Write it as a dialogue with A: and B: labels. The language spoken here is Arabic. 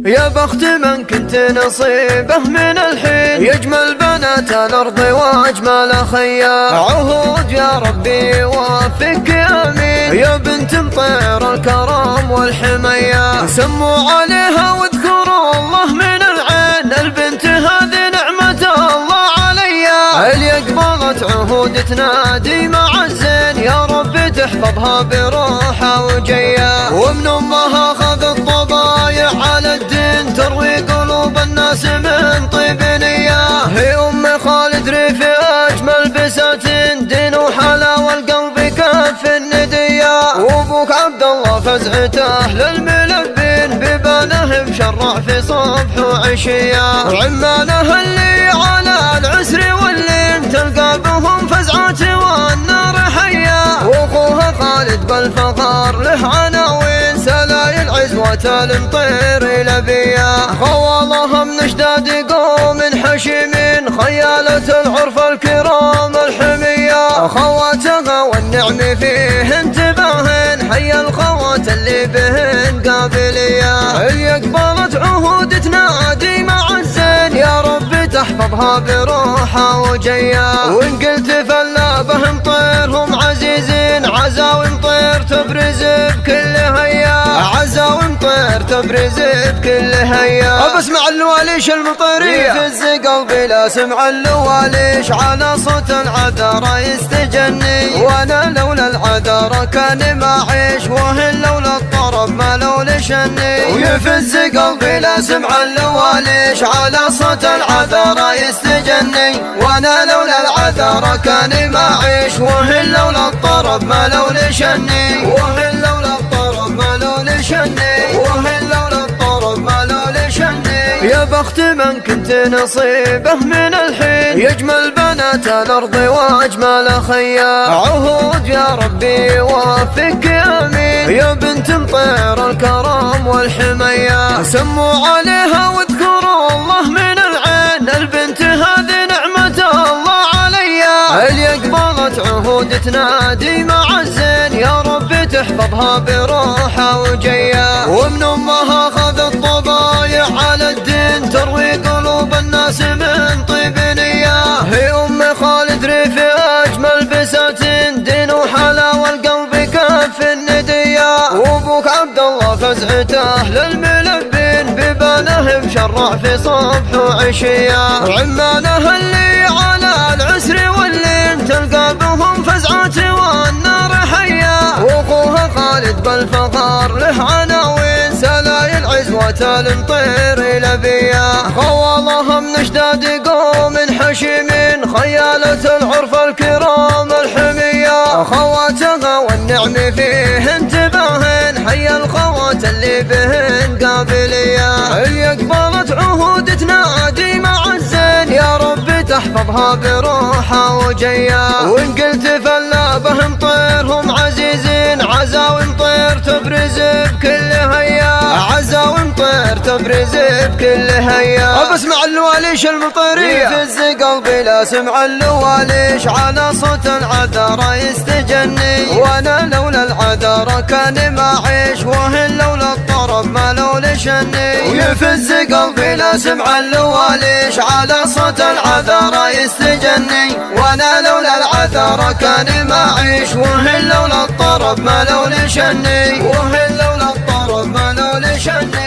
A: يا بخت من كنت نصيبه من الحين، يجمل بنات الأرض وأجمل خيا، عهود يا ربي يوفقك آمين. يا بنت مطير الكرم والحمية، سموا عليها واذكروا الله من العين، البنت هذه نعمة الله عليا، اللي قبلت عهود تنادي مع الزين، يا رب تحفظها بروحها وجيا، ومن أمها خذ الطبايع على الدين، تروي قلوب الناس من طيب نية. هي أم خالد ريف أجمل بساتين، دين وحلاوة القلب كف الندية، وأبوك عبد الله فزعته للملبين، ببانه مشرع في صبح وعشية، وعمانه اللي على العسر واللين، تلقى بهم فزعات والنار حية، وأخوها خالد بالفخار له عناوين، سلايل عزوة المطير لبيا، خوالهم نشداد قوم حشيمين، خيالة العرف الكرام الحمية، خواتها والنعم فيه انتباهن، حي الخوات اللي بهن قابلية، اللي قبلت عهود تنادي مع الزين، يا رب تحفظها بروحها وجيا، وإن قلت فلا بهم طيرهم عزيزين، عزاوي مطير تبرز بكل هيا، عزاوي مطير تبرز بكل هيا. بسمع اللواليش المطيرية يفز قلبي، لا سمع اللواليش على صوت العذارى يستجني، وانا لولا العذارى كان ما عيش، وهن لولا الطرب ما لولا شني، ويفز قلبي لا سمع اللواليش على صوت العذارى يستجني، وانا لولا العذارى كان ما عيش، وهن لولا الطرب ما لولا شني، وهن لولا الطرب ما لولا شني، وهن لولا الطرب ما لولا شني. يا بخت من كنت نصيبه من الحين، يجمل بنات الأرض وأجمل خيا، عهود يا ربي يوفقك آمين. يا بنت مطير الكرم والحمية، سموا عليها واذكروا الله من العين، البنت هذه نعمة الله عليا، اللي قبلت عهود تنادي مع الزين، يا رب تحفظها بروحها وجيا، ومن أمها خذ الطبايع على الدين، تروي قلوب الناس من طيب نية. هي أم خالد ريف أجمل بساتين، دين وحلاوة القلب كف الندية، وأبوك عبد الله فزعته للملبين، ببانه مشرع في صبح وعشية، وعمانه اللي على العسر واللين، تلقى بهم فزعات والنار حية، وأخوها خالد بالفخار له عناوين، سلايل عزوة المطير لبيا، خوالهم نشداد قوم حشيمين، خيالة العرف الكرام الحمية، خواتها والنعم فيه انتباهن، حي الخوات اللي بهن قابلية، اللي قبلت عهود تنادي مع الزين، يا رب تحفظها بروحها وجيا، وإن قلت فلا بهم طيرهم عزيزين، عزاوي مطير تبرز بكل هيا، عزاوي مطير تبرز بكل هيا. بسمع اللواليش المطيرية يفز قلبي، لا سمع اللواليش على صوت العذارى يستجني، وانا لولا العذارى كان ما عيش، وهن لولا الطرب ما لولا شني، ويفز قلبي لا سمع اللواليش على صوت العذارى يستجني، وانا لولا العذارى كان ما عيش، وهن لولا الطرب ما لولا شني، وهن لولا الطرب ما لولا شني.